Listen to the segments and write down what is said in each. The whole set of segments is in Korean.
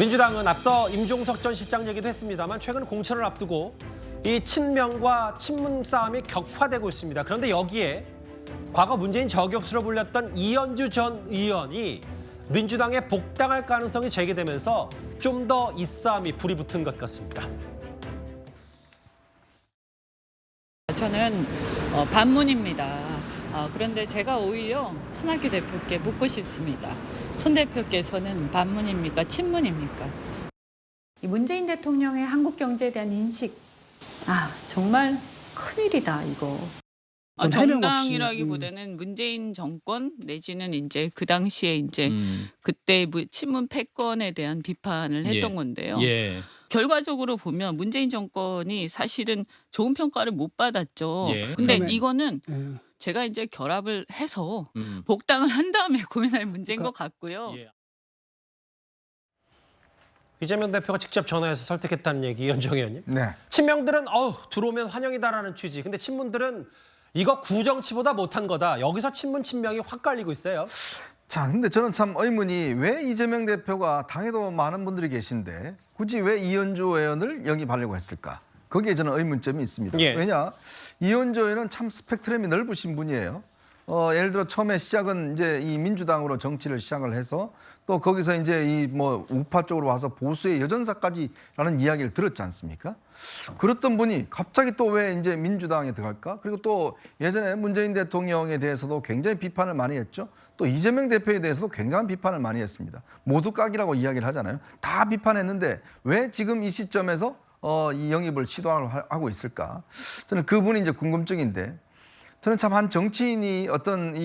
민주당은 앞서 임종석 전 실장 얘기도 했습니다만 최근 공천을 앞두고 이 친명과 친문 싸움이 격화되고 있습니다. 그런데 여기에 과거 문재인 저격수로 불렸던 이현주 전 의원이 민주당에 복당할 가능성이 제기되면서 좀 더 이 싸움이 불이 붙은 것 같습니다. 저는 반문입니다. 그런데 제가 오히려 손학규 대표께 묻고 싶습니다. 손 대표께서는 반문입니까? 친문입니까? 이 문재인 대통령의 한국 경제에 대한 인식, 정말 큰일이다 이거. 정당이라기보다는 문재인 정권 내지는 이제 그 당시에 이제 그때 친문 패권에 대한 비판을 했던 건데요. 결과적으로 보면 문재인 정권이 사실은 좋은 평가를 못 받았죠. 근데 이거는 제가 이제 결합을 해서 복당을 한 다음에 고민할 문제인 것 같고요. 이재명 대표가 직접 전화해서 설득했다는 얘기, 이현정 의원님. 네. 친명들은 들어오면 환영이다라는 취지. 근데 친문들은 이거 구정치보다 못한 거다. 여기서 친문 친명이 확 갈리고 있어요. 자, 근데 저는 참 의문이 왜 이재명 대표가 당에도 많은 분들이 계신데 굳이 왜 이현주 의원을 영입하려고 했을까? 거기에 저는 의문점이 있습니다. 왜냐? 이현주 의원은 참 스펙트럼이 넓으신 분이에요. 예를 들어 처음에 시작은 이제 이 민주당으로 정치를 시작을 해서 또 거기서 이제 이 우파 쪽으로 와서 보수의 여전사까지라는 이야기를 들었지 않습니까? 그랬던 분이 갑자기 또 왜 이제 민주당에 들어갈까? 그리고 또 예전에 문재인 대통령에 대해서도 굉장히 비판을 많이 했죠. 또 이재명 대표에 대해서도 굉장한 비판을 많이 했습니다. 모두 깍이라고 이야기를 하잖아요. 다 비판했는데 왜 지금 이 시점에서 이 영입을 시도하고 있을까? 저는 그분이 이제 궁금증인데 저는 참 한 정치인이 어떤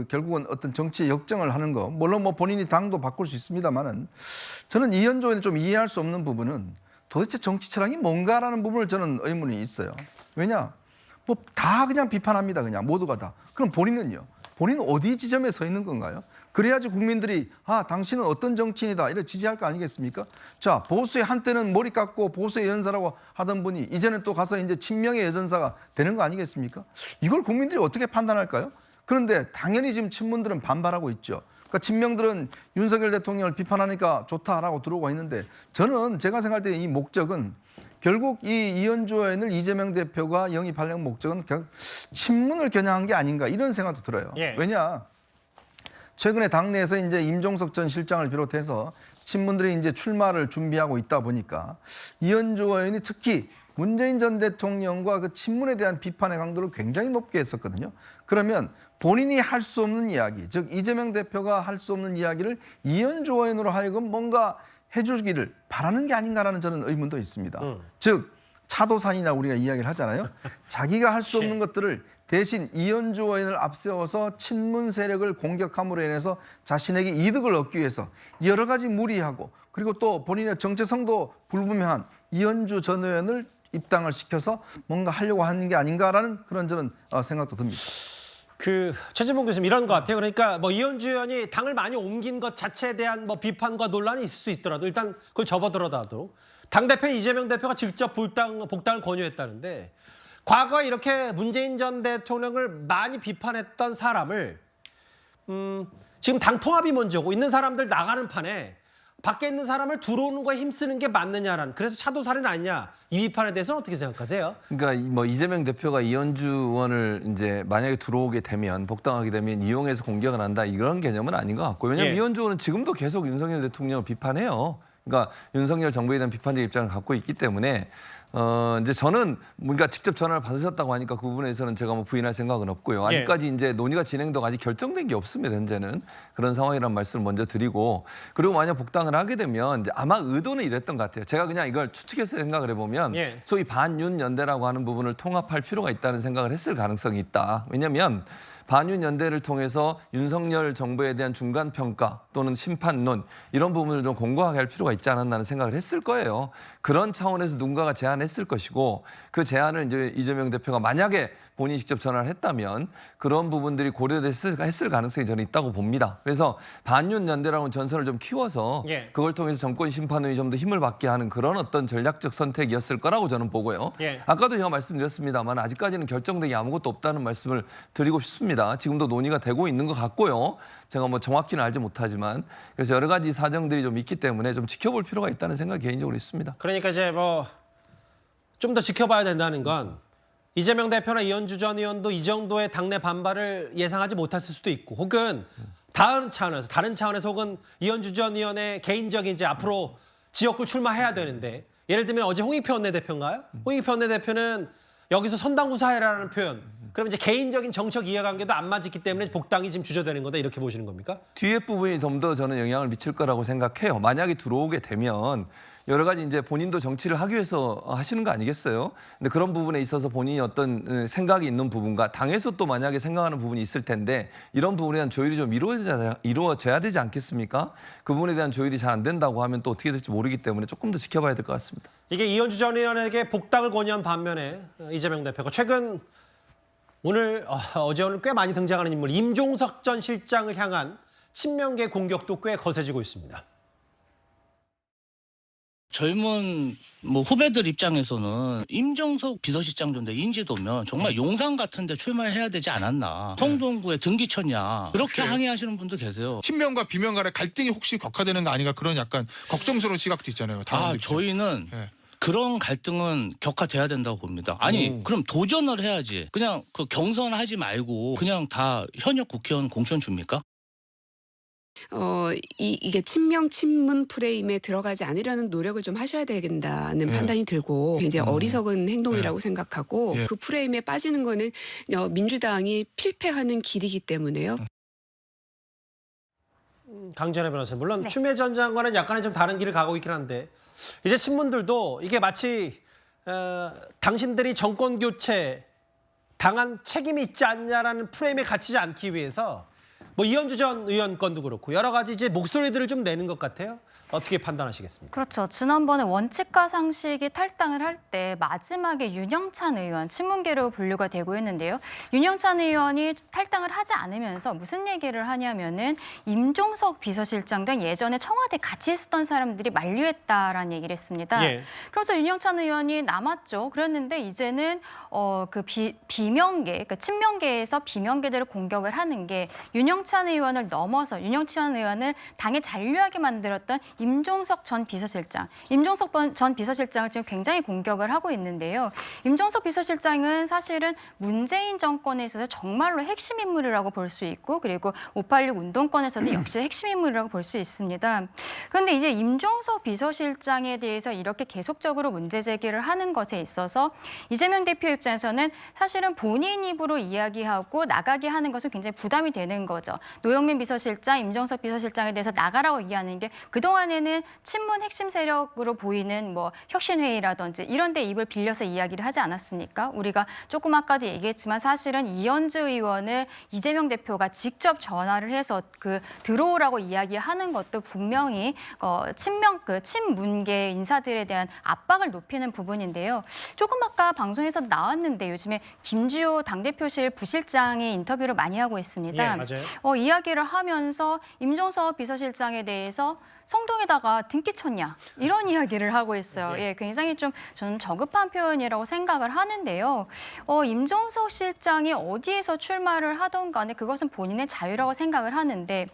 결국은 어떤 정치 역정을 하는 거, 물론 본인이 당도 바꿀 수 있습니다만은 저는 이현주 의원이 좀 이해할 수 없는 부분은 도대체 정치 철학이 뭔가라는 부분을 저는 의문이 있어요. 왜냐? 다 그냥 비판합니다. 그냥 모두가 다. 그럼 본인은요? 본인은 어디 지점에 서 있는 건가요? 그래야지 국민들이 당신은 어떤 정치인이다 이렇게 지지할 거 아니겠습니까? 자, 보수의 한때는 머리 깎고 보수의 여전사라고 하던 분이 이제는 또 가서 이제 친명의 여전사가 되는 거 아니겠습니까? 이걸 국민들이 어떻게 판단할까요? 그런데 당연히 지금 친문들은 반발하고 있죠. 그러니까 친명들은 윤석열 대통령을 비판하니까 좋다라고 들어오고 있는데 저는 제가 생각할 때 이 목적은 결국 이 이현주 의원을 이재명 대표가 영입하려는 목적은 친문을 겨냥한 게 아닌가 이런 생각도 들어요. 왜냐? 최근에 당내에서 이제 임종석 전 실장을 비롯해서 친문들이 이제 출마를 준비하고 있다 보니까 이현주 의원이 특히 문재인 전 대통령과 그 친문에 대한 비판의 강도를 굉장히 높게 했었거든요. 그러면 본인이 할 수 없는 이야기, 즉 이재명 대표가 할 수 없는 이야기를 이현주 의원으로 하여금 뭔가 해주기를 바라는 게 아닌가라는 저는 의문도 있습니다. 즉 차도산이나 우리가 이야기를 하잖아요. 자기가 할 수 없는 것들을 대신 이현주 의원을 앞세워서 친문 세력을 공격함으로 인해서 자신에게 이득을 얻기 위해서 여러 가지 무리하고 그리고 또 본인의 정체성도 불분명한 이현주 전 의원을 입당을 시켜서 뭔가 하려고 하는 게 아닌가라는 그런 저는 생각도 듭니다. 최진봉 교수님 이런 것 같아요. 그러니까 이현주 의원이 당을 많이 옮긴 것 자체에 대한 비판과 논란이 있을 수 있더라도 일단 그걸 접어들어도 당대표 이재명 대표가 직접 복당을 권유했다는데 과거에 이렇게 문재인 전 대통령을 많이 비판했던 사람을 지금 당 통합이 먼저고 있는 사람들 나가는 판에 밖에 있는 사람을 들어오는 거에 힘쓰는 게 맞느냐라는 그래서 차도살인 아니냐 이 비판에 대해서는 어떻게 생각하세요? 그러니까 이재명 대표가 이현주 의원을 이제 만약에 들어오게 되면 복당하게 되면 이용해서 공격을 한다 이런 개념은 아닌 것 같고 왜냐하면 이현주 의원은 지금도 계속 윤석열 대통령을 비판해요. 그러니까 윤석열 정부에 대한 비판적 입장을 갖고 있기 때문에 이제 저는 뭔가 직접 전화를 받으셨다고 하니까 그 부분에서는 제가 부인할 생각은 없고요. 아직까지 이제 논의가 진행되고 아직 결정된 게 없습니다. 현재는 그런 상황이란 말씀을 먼저 드리고 그리고 만약 복당을 하게 되면 이제 아마 의도는 이랬던 것 같아요. 제가 그냥 이걸 추측해서 생각을 해보면 소위 반윤 연대라고 하는 부분을 통합할 필요가 있다는 생각을 했을 가능성이 있다. 왜냐하면 반윤 연대를 통해서 윤석열 정부에 대한 중간 평가 또는 심판론 이런 부분을 좀 공고하게 할 필요가 있지 않았나는 생각을 했을 거예요. 그런 차원에서 누군가가 제안했을 것이고 그 제안을 이제 이재명 대표가 만약에 본인이 직접 전화를 했다면 그런 부분들이 고려됐을 가능성이 저는 있다고 봅니다. 그래서 반윤 연대라는 전선을 좀 키워서 그걸 통해서 정권 심판원이 좀 더 힘을 받게 하는 그런 어떤 전략적 선택이었을 거라고 저는 보고요. 아까도 제가 말씀드렸습니다만 아직까지는 결정된 게 아무것도 없다는 말씀을 드리고 싶습니다. 같습니다. 지금도 논의가 되고 있는 것 같고요. 제가 뭐 정확히는 알지 못하지만 그래서 여러 가지 사정들이 좀 있기 때문에 좀 지켜볼 필요가 있다는 생각이 개인적으로 있습니다. 그러니까 이제 뭐 좀 더 지켜봐야 된다는 건 이재명 대표나 이현주 전 의원도 이 정도의 당내 반발을 예상하지 못했을 수도 있고 혹은 다른 차원에서 혹은 이현주 전 의원의 개인적인 이제 앞으로 지역구 출마해야 되는데 예를 들면 어제 홍익표 원내대표인가요? 홍익표 원내대표는 여기서 선당구사해라는 표현. 그럼 이제 개인적인 정책 이해관계도 안 맞았기 때문에 복당이 지금 주저되는 거다 이렇게 보시는 겁니까? 뒤에 부분이 좀 더 저는 영향을 미칠 거라고 생각해요. 만약에 들어오게 되면 여러 가지 이제 본인도 정치를 하기 위해서 하시는 거 아니겠어요? 근데 그런 부분에 있어서 본인이 어떤 생각이 있는 부분과 당에서 또 만약에 생각하는 부분이 있을 텐데 이런 부분에 대한 조율이 좀 이루어져야 되지 않겠습니까? 그 부분에 대한 조율이 잘 안 된다고 하면 또 어떻게 될지 모르기 때문에 조금 더 지켜봐야 될 것 같습니다. 이게 이현주 전 의원에게 복당을 권유한 반면에 이재명 대표가 최근 어제 오늘 꽤 많이 등장하는 인물 임종석 전 실장을 향한 친명계 공격도 꽤 거세지고 있습니다. 젊은 후배들 입장에서는 임종석 비서실장 정도 인지도면 정말 용산 같은 데 출마해야 되지 않았나. 성동구에 등기 쳤냐. 그렇게 항의하시는 분도 계세요. 친명과 비명 간의 갈등이 혹시 격화되는 거 아닌가 그런 약간 걱정스러운 시각도 있잖아요. 저희는 그런 갈등은 격화돼야 된다고 봅니다. 아니 그럼 도전을 해야지. 그냥 그 경선하지 말고 그냥 다 현역 국회의원 공천 줍니까? 이게 친명 친문 프레임에 들어가지 않으려는 노력을 좀 하셔야 되겠다는 판단이 들고 굉장히 어리석은 행동이라고 생각하고 그 프레임에 빠지는 거는 민주당이 필패하는 길이기 때문에요. 강전혜 변호사님, 물론 추미애 전 장관은 약간의 좀 다른 길을 가고 있긴 한데 이제 친문들도 이게 마치 당신들이 정권 교체 당한 책임이 있지 않냐라는 프레임에 갇히지 않기 위해서 뭐 이현주 전 의원 건도 그렇고 여러 가지 이제 목소리들을 좀 내는 것 같아요. 어떻게 판단하시겠습니까? 그렇죠. 지난번에 원칙과 상식이 탈당을 할 때 마지막에 윤영찬 의원, 친문계로 분류가 되고 있는데요. 윤영찬 의원이 탈당을 하지 않으면서 무슨 얘기를 하냐면은 임종석 비서실장 등 예전에 청와대 같이 있었던 사람들이 만류했다라는 얘기를 했습니다. 그래서 윤영찬 의원이 남았죠. 그랬는데 이제는 비명계, 그러니까 친명계에서 비명계들을 공격을 하는 게 윤영찬 의원을 넘어서 윤영찬 의원을 당에 잔류하게 만들었던 임종석 전 비서실장. 임종석 전 비서실장을 지금 굉장히 공격을 하고 있는데요. 임종석 비서실장은 사실은 문재인 정권에 있어서 정말로 핵심 인물이라고 볼 수 있고 그리고 586 운동권에서도 역시 핵심 인물이라고 볼 수 있습니다. 그런데 이제 임종석 비서실장에 대해서 이렇게 계속적으로 문제 제기를 하는 것에 있어서 이재명 대표 입장에서는 사실은 본인 입으로 이야기하고 나가게 하는 것은 굉장히 부담이 되는 거죠. 노영민 비서실장, 임종석 비서실장에 대해서 나가라고 얘기하는 게 그동안에는 친문 핵심 세력으로 보이는 혁신회의라든지 이런 데 입을 빌려서 이야기를 하지 않았습니까? 우리가 조금 아까도 얘기했지만 사실은 이현주 의원을 이재명 대표가 직접 전화를 해서 들어오라고 이야기하는 것도 분명히 친문계 인사들에 대한 압박을 높이는 부분인데요. 조금 아까 방송에서 나왔는데 요즘에 김주호 당대표실 부실장이 인터뷰를 많이 하고 있습니다. 예, 맞아요. 이야기를 하면서 임종석 비서실장에 대해서 성동에다가 등기 쳤냐 이런 이야기를 하고 있어요. 굉장히 좀 저는 저급한 표현이라고 생각을 하는데요. 임종석 실장이 어디에서 출마를 하던 간에 그것은 본인의 자유라고 생각을 하는데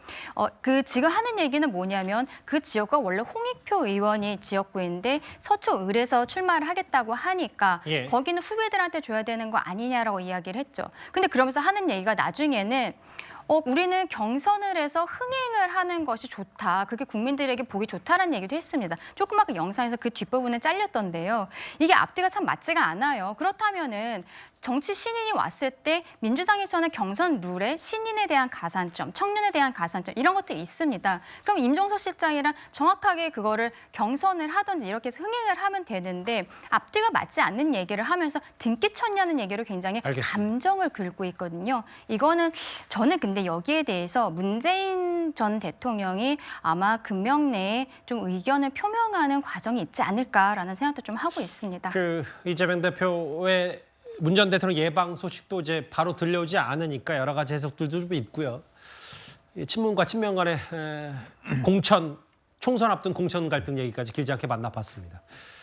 지금 하는 얘기는 뭐냐면 그 지역과 원래 홍익표 의원이 지역구인데 서초을에서 출마를 하겠다고 하니까 거기는 후배들한테 줘야 되는 거 아니냐라고 이야기를 했죠. 근데 그러면서 하는 얘기가 나중에는 우리는 경선을 해서 흥행을 하는 것이 좋다. 그게 국민들에게 보기 좋다라는 얘기도 했습니다. 조금 아까 영상에서 그 뒷부분은 잘렸던데요. 이게 앞뒤가 참 맞지가 않아요. 그렇다면은 정치 신인이 왔을 때 민주당에서는 경선 룰에 신인에 대한 가산점, 청년에 대한 가산점 이런 것들이 있습니다. 그럼 임종석 실장이랑 정확하게 그거를 경선을 하든지 이렇게 해서 흥행을 하면 되는데 앞뒤가 맞지 않는 얘기를 하면서 등기 쳤냐는 얘기로 굉장히 감정을 긁고 있거든요. 이거는 저는 근데 여기에 대해서 문재인 전 대통령이 아마 금명 내에 좀 의견을 표명하는 과정이 있지 않을까라는 생각도 좀 하고 있습니다. 이재명 대표의 문 전 대통령 예방 소식도 이제 바로 들려오지 않으니까 여러 가지 해석들도 좀 있고요. 친문과 친명 간의 총선 앞둔 공천 갈등 얘기까지 길지 않게 만나봤습니다.